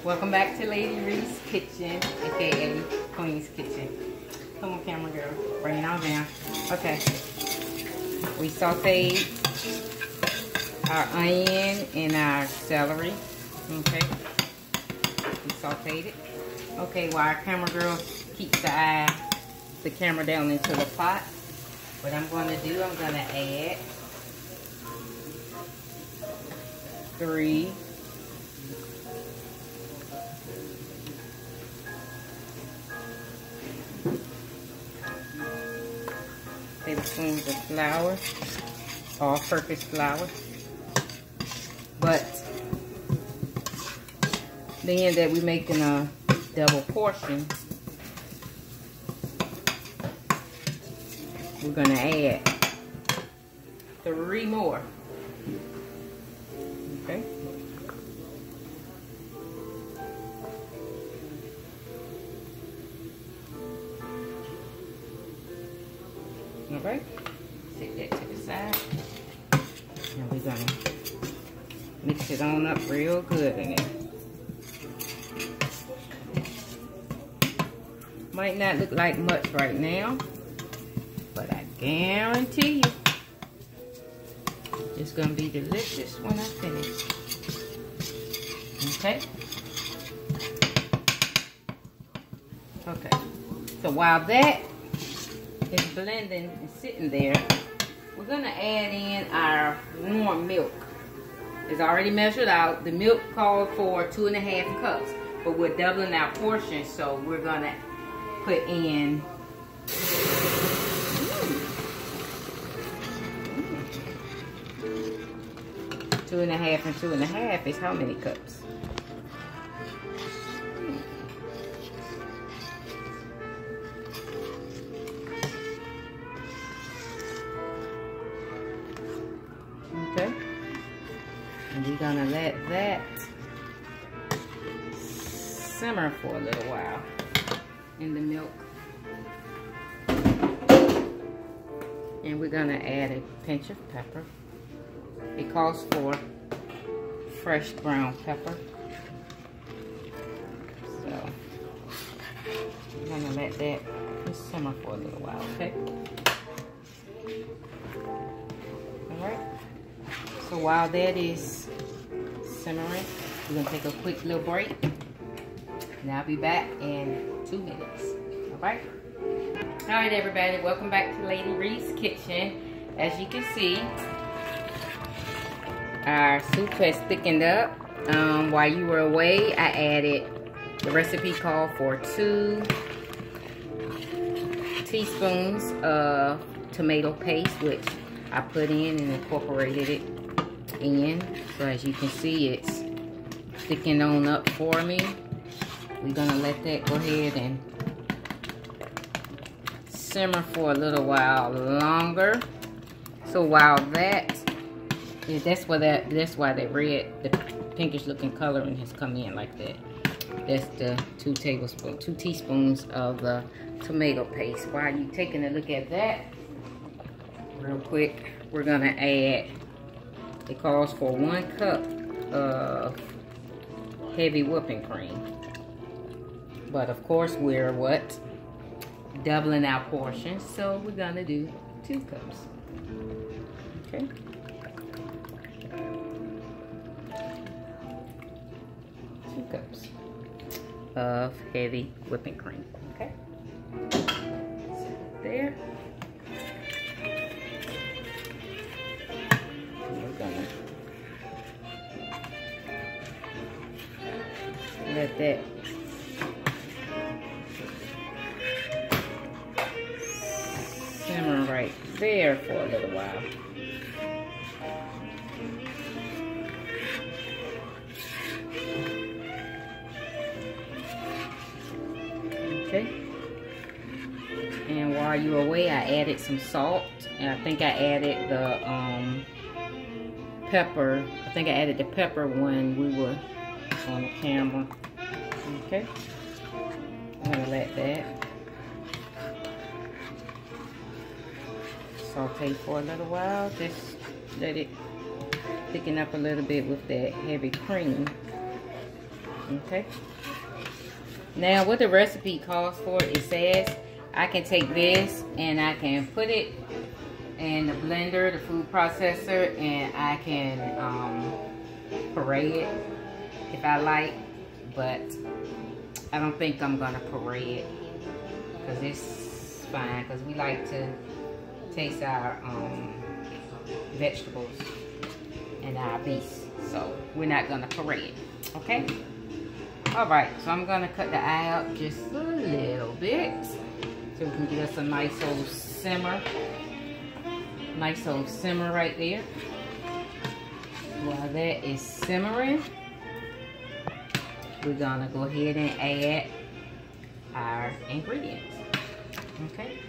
Welcome back to Ladieres kitchen, aka Queen's kitchen. Come on, camera girl, bring it on down. Okay, we sauteed our onion and our celery. Okay, we sauteed it. Okay, while our camera girl keeps the camera down into the pot, what I'm going to do, I'm going to add 3 tablespoons of flour, all-purpose flour. But being that we're making a double portion, we're gonna add 3 more. Okay. All right, set that to the side. And we're gonna mix it on up real good in it. Might not look like much right now, but I guarantee you it's gonna be delicious when I finish. Okay? Okay, so while that is blending and sitting there, we're gonna add in our warm milk. It's already measured out. The milk called for 2.5 cups, but we're doubling our portion, so we're gonna put in 2.5 and 2.5 is how many cups? Okay, and we're gonna let that simmer for a little while in the milk. And we're gonna add a pinch of pepper. It calls for fresh ground pepper. So we're gonna let that just simmer for a little while, okay? Alright. So while that is simmering, we're gonna take a quick little break. And I'll be back in 2 minutes. Alright? Alright everybody, welcome back to Ladieres kitchen. As you can see, our soup has thickened up. While you were away, I added, the recipe called for 2 teaspoons of tomato paste, which I put in and incorporated it in. So as you can see, it's thickening on up for me. We're gonna let that go ahead and simmer for a little while longer. So while that's why the pinkish looking coloring has come in like that. That's the 2 teaspoons of the tomato paste. While you taking a look at that real quick, we're gonna add, it calls for 1 cup of heavy whipping cream. But of course we're what? Doubling our portion, so we're gonna do 2 cups. Okay. 2 cups of heavy whipping cream. Okay. Sit there. And we're gonna let that simmer right there for a little while. Okay. And while you were away, I added some salt, and I think I added the pepper. I think I added the pepper when we were on the camera. Okay. I'm gonna let that saute for a little while. Just let it thicken up a little bit with that heavy cream. Okay. Now, what the recipe calls for, it says I can take this and I can put it in the blender, the food processor, and I can puree it if I like, but I don't think I'm gonna puree it because it's fine, because we like to taste our vegetables and our beef, so we're not gonna puree it. Okay. All right, so I'm gonna cut the eye out just a little bit so we can get us a nice old simmer. Nice old simmer right there. While that is simmering, we're gonna go ahead and add our ingredients. Okay.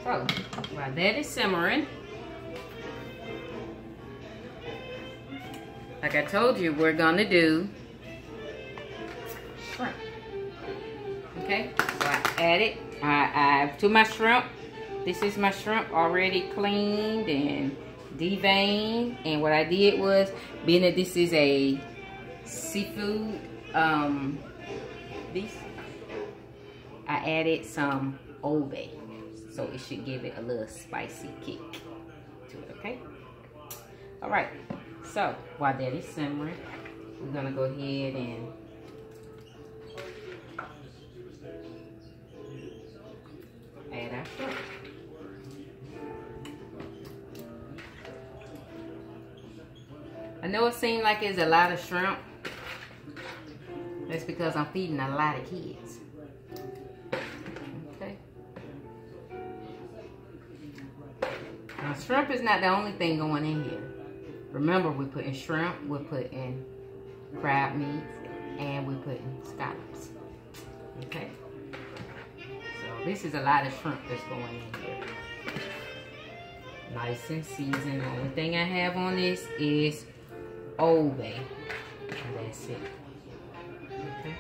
So, while that is simmering, like I told you, we're gonna do shrimp. Okay, so I added to my shrimp. This is my shrimp already cleaned and deveined. And what I did was, being that this is a seafood beef, I added some Old Bay, so it should give it a little spicy kick to it. Okay. All right. So while that is simmering, we're gonna go ahead and add our shrimp. I know it seems like it's a lot of shrimp. That's because I'm feeding a lot of kids. Okay. Now, shrimp is not the only thing going in here. Remember, we're putting shrimp, we're putting crab meat, and we're putting scallops. Okay? So this is a lot of shrimp that's going in here. Nice and seasoned. The only thing I have on this is Old Bay. And that's it. Okay?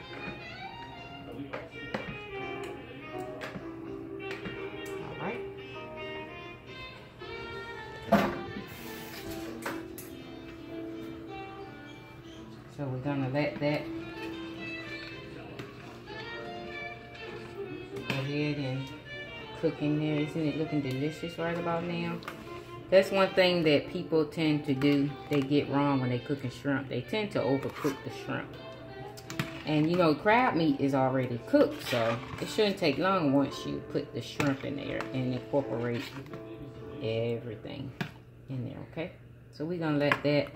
Alright. So we're gonna let that go ahead and cook in there. Isn't it looking delicious right about now? That's one thing that people tend to do. They get wrong when they cooking shrimp. They tend to overcook the shrimp. And you know, crab meat is already cooked, so it shouldn't take long once you put the shrimp in there and incorporate everything in there, okay? So we're gonna let that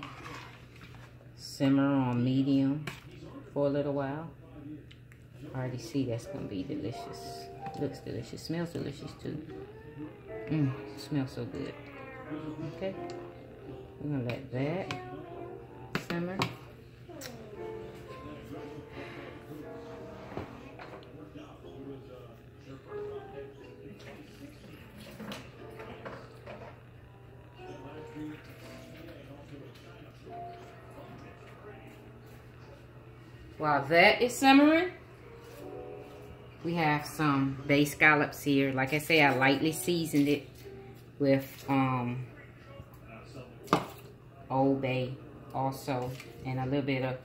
simmer on medium for a little while. I already see that's gonna be delicious. Looks delicious, smells delicious too. Smells so good. Okay, we're gonna let that simmer. While that is simmering, we have some bay scallops here. Like I say, I lightly seasoned it with Old Bay also, and a little bit of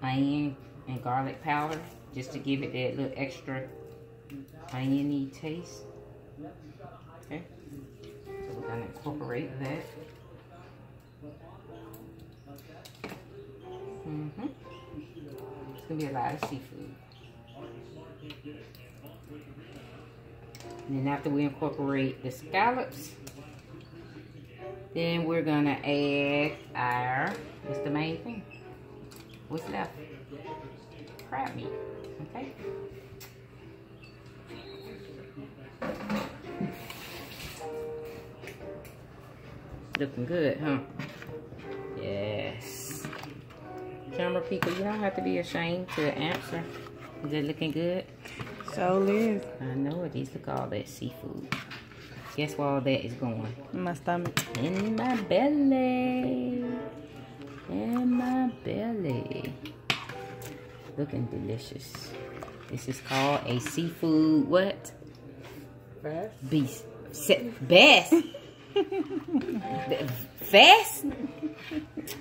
onion and garlic powder just to give it that little extra oniony taste. Okay, so we're gonna incorporate that. It's gonna be a lot of seafood. And then after we incorporate the scallops, then we're gonna add our, what's the main thing? What's left? Crab meat, okay? Looking good, huh? Yes. Camera people, you don't have to be ashamed to answer. Is it looking good? So is. I know it is. Look at all that seafood. Guess where all that is going? In my stomach. In my belly. In my belly. Looking delicious. This is called a seafood what? Bass. Beast. Bass. Fast?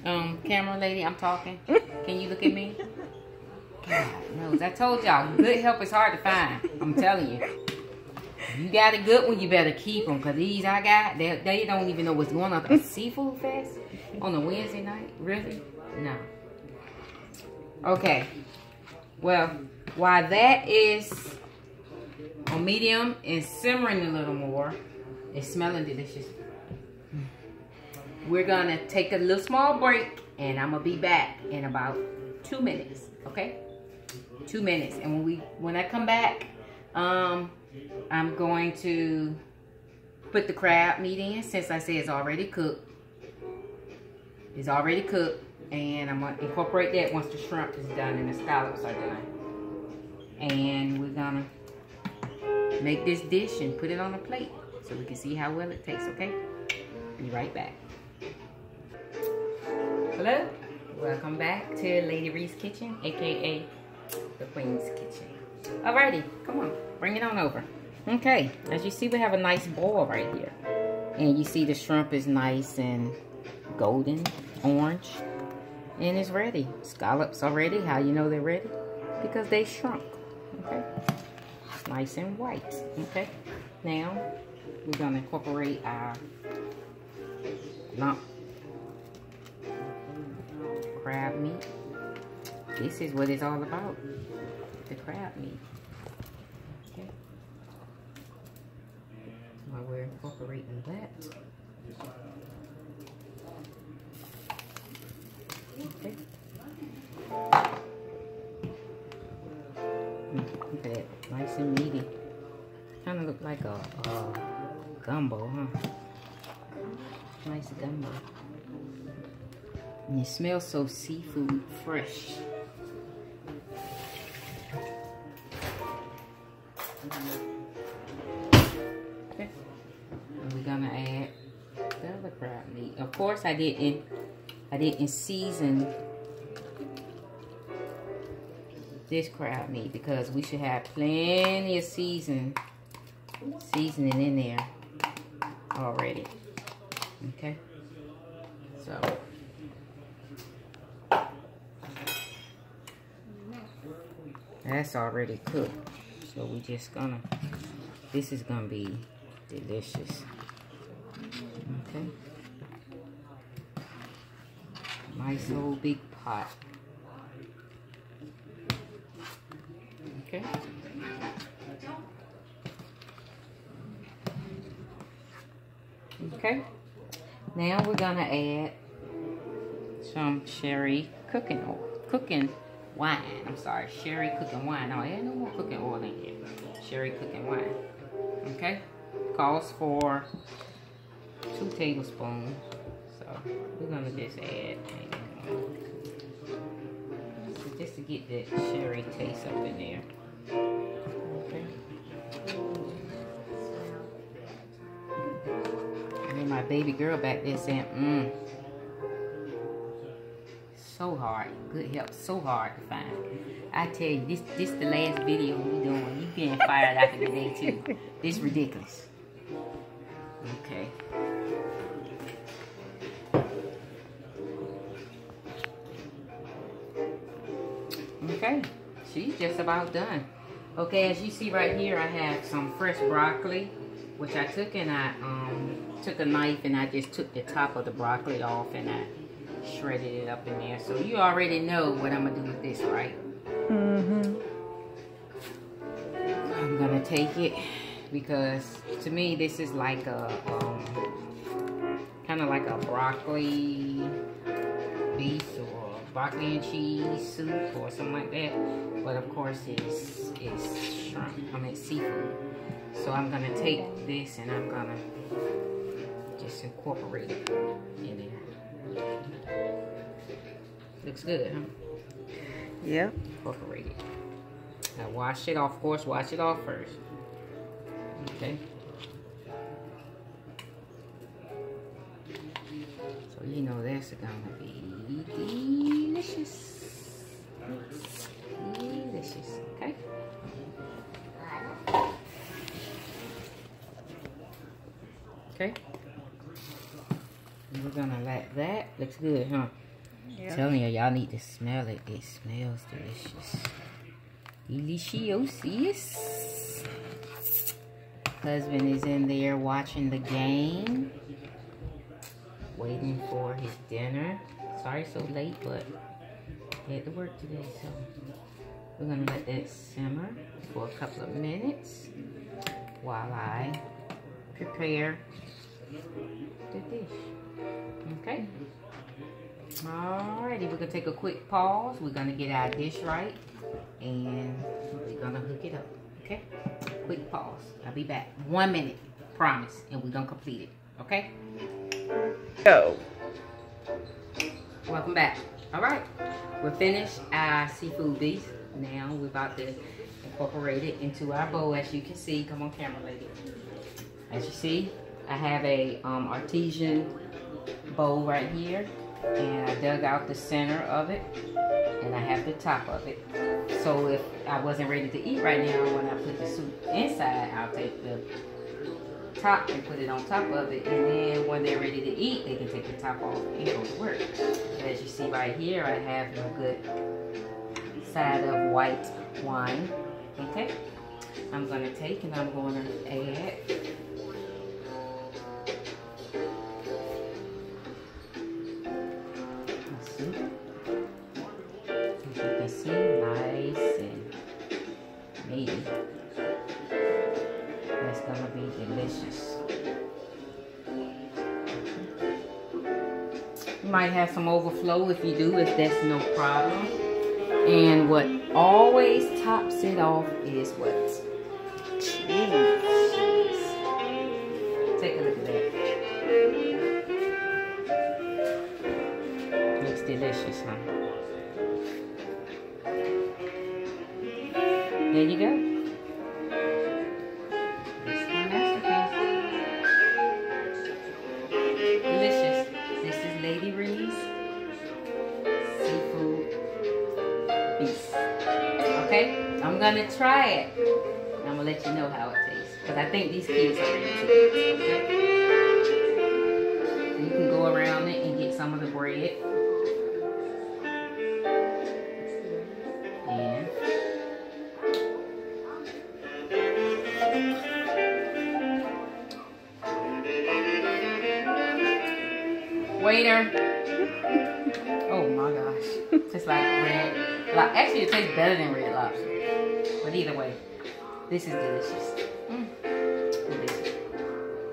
Camera lady, I'm talking. Can you look at me? God knows. I told y'all, good help is hard to find. I'm telling you. If you got a good one, you better keep them. Because these I got, they don't even know what's going on. A seafood fest on a Wednesday night? Really? No. Okay. Well, while that is on medium and simmering a little more, it's smelling delicious. We're going to take a little small break. And I'm going to be back in about 2 minutes. Okay? 2 minutes. And when I come back, I'm going to put the crab meat in, since I said it's already cooked. It's already cooked, and I'm going to incorporate that once the shrimp is done and the scallops are done. And we're going to make this dish and put it on a plate so we can see how well it tastes, okay? Be right back. Hello, welcome back to Ladieres Kitchen, aka the Queen's Kitchen. Alrighty, come on, bring it on over. Okay, as you see, we have a nice boil right here. And you see the shrimp is nice and golden, orange, and it's ready. Scallops are ready. How you know they're ready? Because they shrunk, okay? It's nice and white, okay? Now, we're gonna incorporate our lump crab meat. This is what it's all about, the crab meat. Okay. While we're incorporating that. Okay. Look at that, nice and meaty. Kind of look like a gumbo, huh? Nice gumbo. And it smells so seafood fresh. Okay. And we're gonna add the other crab meat. Of course, I didn't season this crab meat because we should have plenty of seasoning in there already. Okay. So that's already cooked. So we just gonna, this is gonna be delicious. Okay. Nice old big pot. Okay. Okay. Now we're gonna add some sherry cooking wine. I'm sorry, sherry cooking wine. No, there's no more cooking oil in here. Sherry cooking wine. Okay? Calls for 2 tablespoons. So we're gonna just add, just to get that sherry taste up in there. Okay. And then my baby girl back there saying, so hard, good help, so hard to find. I tell you, this the last video we doing. You getting fired after today too. This ridiculous. Okay. Okay, she's just about done. Okay, as you see right here, I have some fresh broccoli, which I took and I took a knife and I just took the top of the broccoli off and I shredded it up in there. So you already know what I'm gonna do with this, right? Mm-hmm. I'm gonna take it because to me this is like a kind of like a broccoli beef or broccoli and cheese soup or something like that. But of course it's shrimp. I mean seafood. So I'm gonna take this and I'm gonna just incorporate it in there. Looks good, huh? Yep. Incorporate it. Now wash it off, of course, wash it off first. Okay. So you know that's gonna be delicious. Delicious, okay? Okay. we're gonna let that. Looks good, huh? Yeah. I'm telling you, y'all need to smell it. It smells delicious. Delicious. Husband is in there watching the game. Waiting for his dinner. Sorry so late, but he had to work today, so we're gonna let that simmer for a couple of minutes while I prepare the dish. Okay? Alrighty, we're gonna take a quick pause. We're gonna get our dish right and we're gonna hook it up. Okay? Quick pause. I'll be back. 1 minute, promise, and we're gonna complete it. Okay? Go. Welcome back. Alright, we're finished our seafood beef. Now we're about to incorporate it into our bowl, as you can see. Come on camera, lady. As you see, I have a artesian bowl right here, and I dug out the center of it, and I have the top of it. So if I wasn't ready to eat right now, when I put the soup inside, I'll take the top and put it on top of it, and then when they're ready to eat, they can take the top off and go to work. As you see right here, I have a good side of white wine. Okay, I'm gonna take and I'm gonna add my soup. As you can see, nice and meaty. That's gonna be delicious. You might have some overflow. If you do, if that's no problem. And what always tops it off is what? Cheese. Take a look at that. Looks delicious, huh? There you go. This is my masterpiece. Delicious. This is Ladieres seafood beef. Okay, I'm gonna try it. I'm gonna let you know how it tastes, because I think these kids are ready to eat. Okay, you can go around it and get some of the bread. And waiter. Oh my gosh. Just like red. Actually, it tastes better than Red Lobster. But either way, this is delicious. Delicious.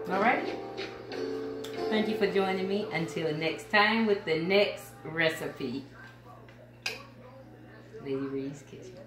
Alright. Thank you for joining me. Until next time with the next recipe. Ladieres Kitchen.